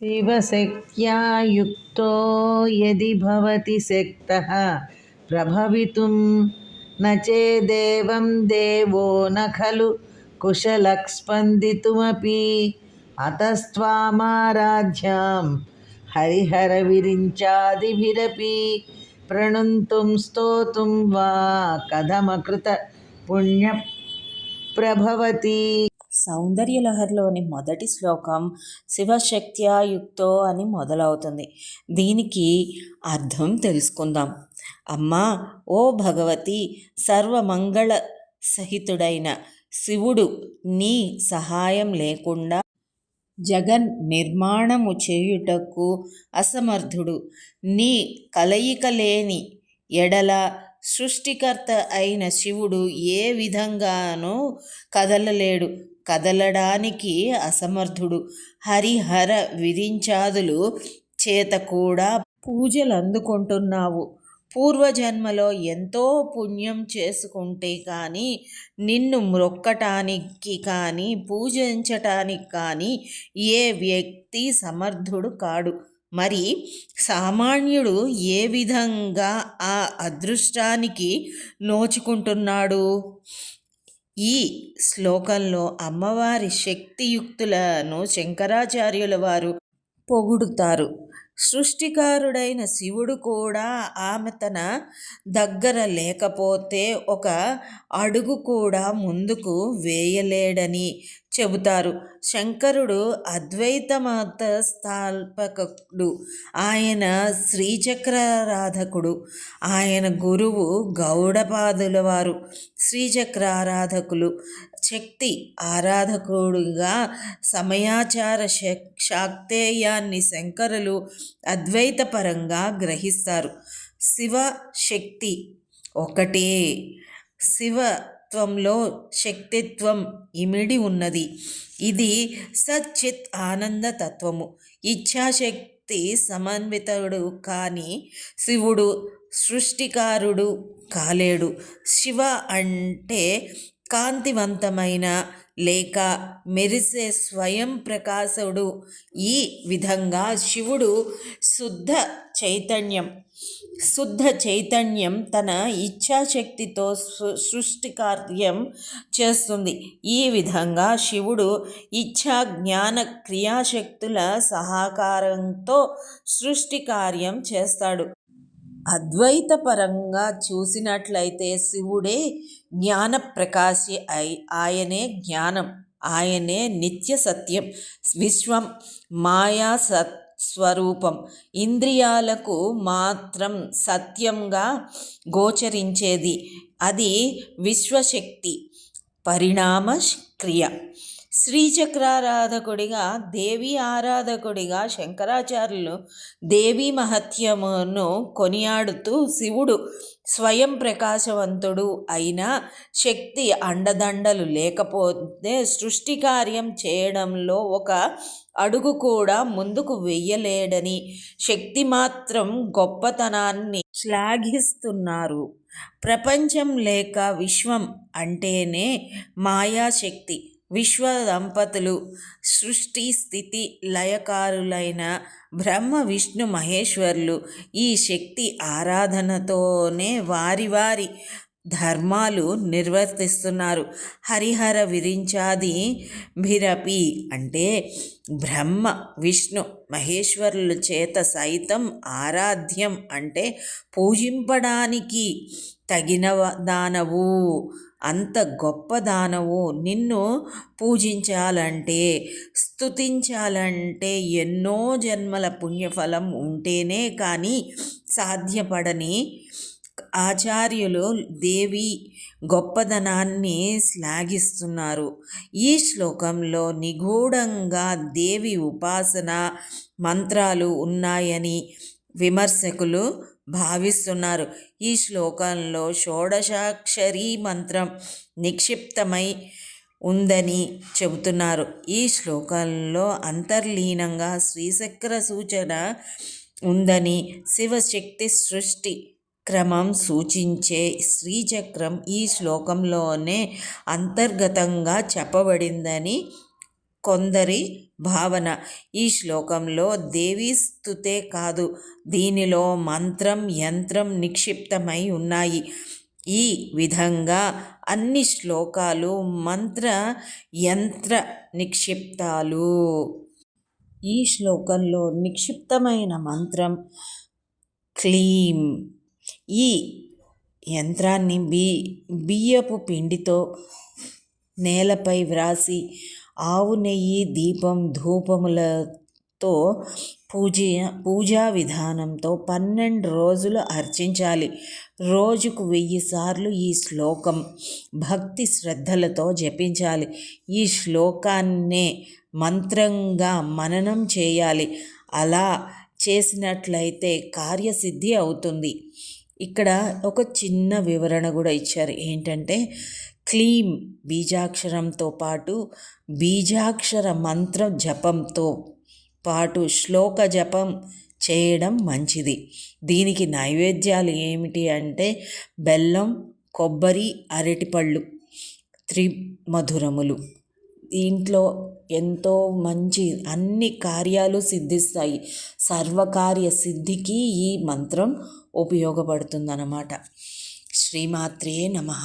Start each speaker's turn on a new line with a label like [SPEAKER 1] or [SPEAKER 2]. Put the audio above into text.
[SPEAKER 1] शिवशक्त्या युक्तो यदि भवति शक्तः प्रभवितुं न चेदेवं देवो न खलु कुशलः स्पन्दितुमपि अतस्त्वामाराध्यां हरिहरविरिञ्चादिभिरपि प्रणुन्तुं स्तोतुं वा कथमकृत पुण्यप्रभवति।
[SPEAKER 2] సౌందర్యలహరిలోని మొదటి శ్లోకం శివశక్త్యాయుక్తో అని మొదలవుతుంది. దీనికి అర్థం తెలుసుకుందాం. అమ్మా, ఓ భగవతి, సర్వమంగళ సహితుడైన శివుడు నీ సహాయం లేకుండా జగన్ నిర్మాణము చేయుటకు అసమర్థుడు. నీ కలయిక లేని ఎడల సృష్టికర్త అయిన శివుడు ఏ విధంగానూ కదలలేడు, కదలడానికి అసమర్థుడు. హరిహర విరించాదులు చేత కూడా పూజలు అందుకుంటున్నావు. పూర్వజన్మలో ఎంతో పుణ్యం చేసుకుంటే కానీ, నిన్ను మ్రొక్కటానికి కానీ, పూజించటానికి కానీ ఏ వ్యక్తి సమర్థుడు కాడు. మరి సామాన్యుడు ఏ విధంగా ఆ అదృష్టానికి నోచుకుంటున్నాడు? ఈ శ్లోకంలో అమ్మవారి శక్తియుక్తులను శంకరాచార్యుల వారు పొగుడుతారు. సృష్టికారుడైన శివుడు కూడా ఆమె తన దగ్గర లేకపోతే ఒక అడుగు కూడా ముందుకు వేయలేడని చెబుతారు. శంకరుడు అద్వైత మత స్థాపకుడు. ఆయన శ్రీచక్రారాధకుడు. ఆయన గురువు గౌడపాదుల వారు శ్రీచక్రారాధకులు. శక్తి ఆరాధకుడిగా సమయాచార శాక్తేయాన్ని శంకరులు అద్వైతపరంగా గ్రహిస్తారు. శివ శక్తి ఒకటే. శివత్వంలో శక్తిత్వం ఇమిడి ఉన్నది. ఇది సచ్చిత్ ఆనంద తత్వము. ఇచ్ఛాశక్తి సమన్వితుడు కానీ శివుడు సృష్టికారుడు కాలేడు. శివ అంటే కాంతివంతమైన లేక మెరిసే స్వయం ప్రకాశుడు. ఈ విధంగా శివుడు శుద్ధ చైతన్యం తన ఇచ్ఛాశక్తితో సృష్టి కార్యం చేస్తుంది. ఈ విధంగా శివుడు ఇచ్ఛా జ్ఞాన క్రియాశక్తుల సహకారంతో సృష్టి కార్యం చేస్తాడు. అద్వైతపరంగా చూసినట్లయితే శివుడే జ్ఞాన ప్రకాశి. ఆయనే జ్ఞానం, ఆయనే నిత్య సత్యం. విశ్వం మాయా స్వరూపం. ఇంద్రియాలకు మాత్రం సత్యంగా గోచరించేది. అది విశ్వశక్తి పరిణామ క్రియ. శ్రీచక్రారాధకుడిగా, దేవీ ఆరాధకుడిగా శంకరాచార్యులు దేవీ మహత్యమును కొనియాడుతూ శివుడు స్వయం ప్రకాశవంతుడు అయినా శక్తి అండదండలు లేకపోతే సృష్టి కార్యం చేయడంలో ఒక అడుగు కూడా ముందుకు వెయ్యలేడని, శక్తి మాత్రం గొప్పతనాన్ని శ్లాఘిస్తున్నారు. ప్రపంచం లేక విశ్వం అంటేనే మాయాశక్తి. విశ్వ దంపతులు సృష్టి స్థితి లయకారులైన బ్రహ్మ విష్ణు మహేశ్వరులు ఈ శక్తి ఆరాధనతోనే వారి వారి ధర్మాలు నిర్వర్తిస్తున్నారు. హరిహర విరించాది భిరపి అంటే బ్రహ్మ విష్ణు మహేశ్వరుల చేత సైతం ఆరాధ్యం అంటే పూజింపడానికి తగిన దానవు, అంత గొప్ప దానవు. నిన్ను పూజించాలంటే, స్తుతించాలంటే ఎన్నో జన్మల పుణ్యఫలం ఉంటేనే కానీ సాధ్యపడని ఆచార్యులు దేవి గొప్పదనాన్ని శ్లాఘిస్తున్నారు. ఈ శ్లోకంలో నిగూఢంగా దేవి ఉపాసన మంత్రాలు ఉన్నాయని విమర్శకులు భావిస్తున్నారు. ఈ శ్లోకంలో షోడశాక్షరీ మంత్రం నిక్షిప్తమై ఉందని చెబుతున్నారు. ఈ శ్లోకంలో అంతర్లీనంగా శ్రీచక్ర సూచన ఉందని, శివశక్తి సృష్టి క్రమం సూచించే శ్రీచక్రం ఈ శ్లోకంలోనే అంతర్గతంగా చెప్పబడిందని కొందరి భావన. ఈ శ్లోకంలో దేవీ స్తుతే కాదు, దీనిలో మంత్రం యంత్రం నిక్షిప్తమై ఉన్నాయి. ఈ విధంగా అన్ని శ్లోకాలు మంత్ర యంత్ర నిక్షిప్తాలు. ఈ శ్లోకంలో నిక్షిప్తమైన మంత్రం క్లీం. ఈ యంత్రాన్ని బియ్యపు పిండితో నేలపై వ్రాసి ఆవు నెయ్యి దీపం ధూపములతో పూజా విధానంతో 12 రోజులు అర్చించాలి. రోజుకు 1000 సార్లు ఈ శ్లోకం భక్తి శ్రద్ధలతో జపించాలి. ఈ శ్లోకాన్నే మంత్రంగా మననం చేయాలి. అలా చేసినట్లయితే కార్యసిద్ధి అవుతుంది. ఇక్కడ ఒక చిన్న వివరణ కూడా ఇచ్చారు. ఏంటంటే క్లీం బీజాక్షరంతో పాటు బీజాక్షర మంత్ర జపంతో పాటు శ్లోక జపం చేయడం మంచిది. దీనికి నైవేద్యాలు ఏమిటి అంటే బెల్లం, కొబ్బరి, అరటిపళ్ళు, త్రిమధురములు. దీంట్లో ఎంతో మంచి అన్ని కార్యాలు సిద్ధిస్తాయి. సర్వకార్య సిద్ధికి ఈ మంత్రం ఉపయోగపడుతుందన్నమాట. శ్రీమాత్రే నమః.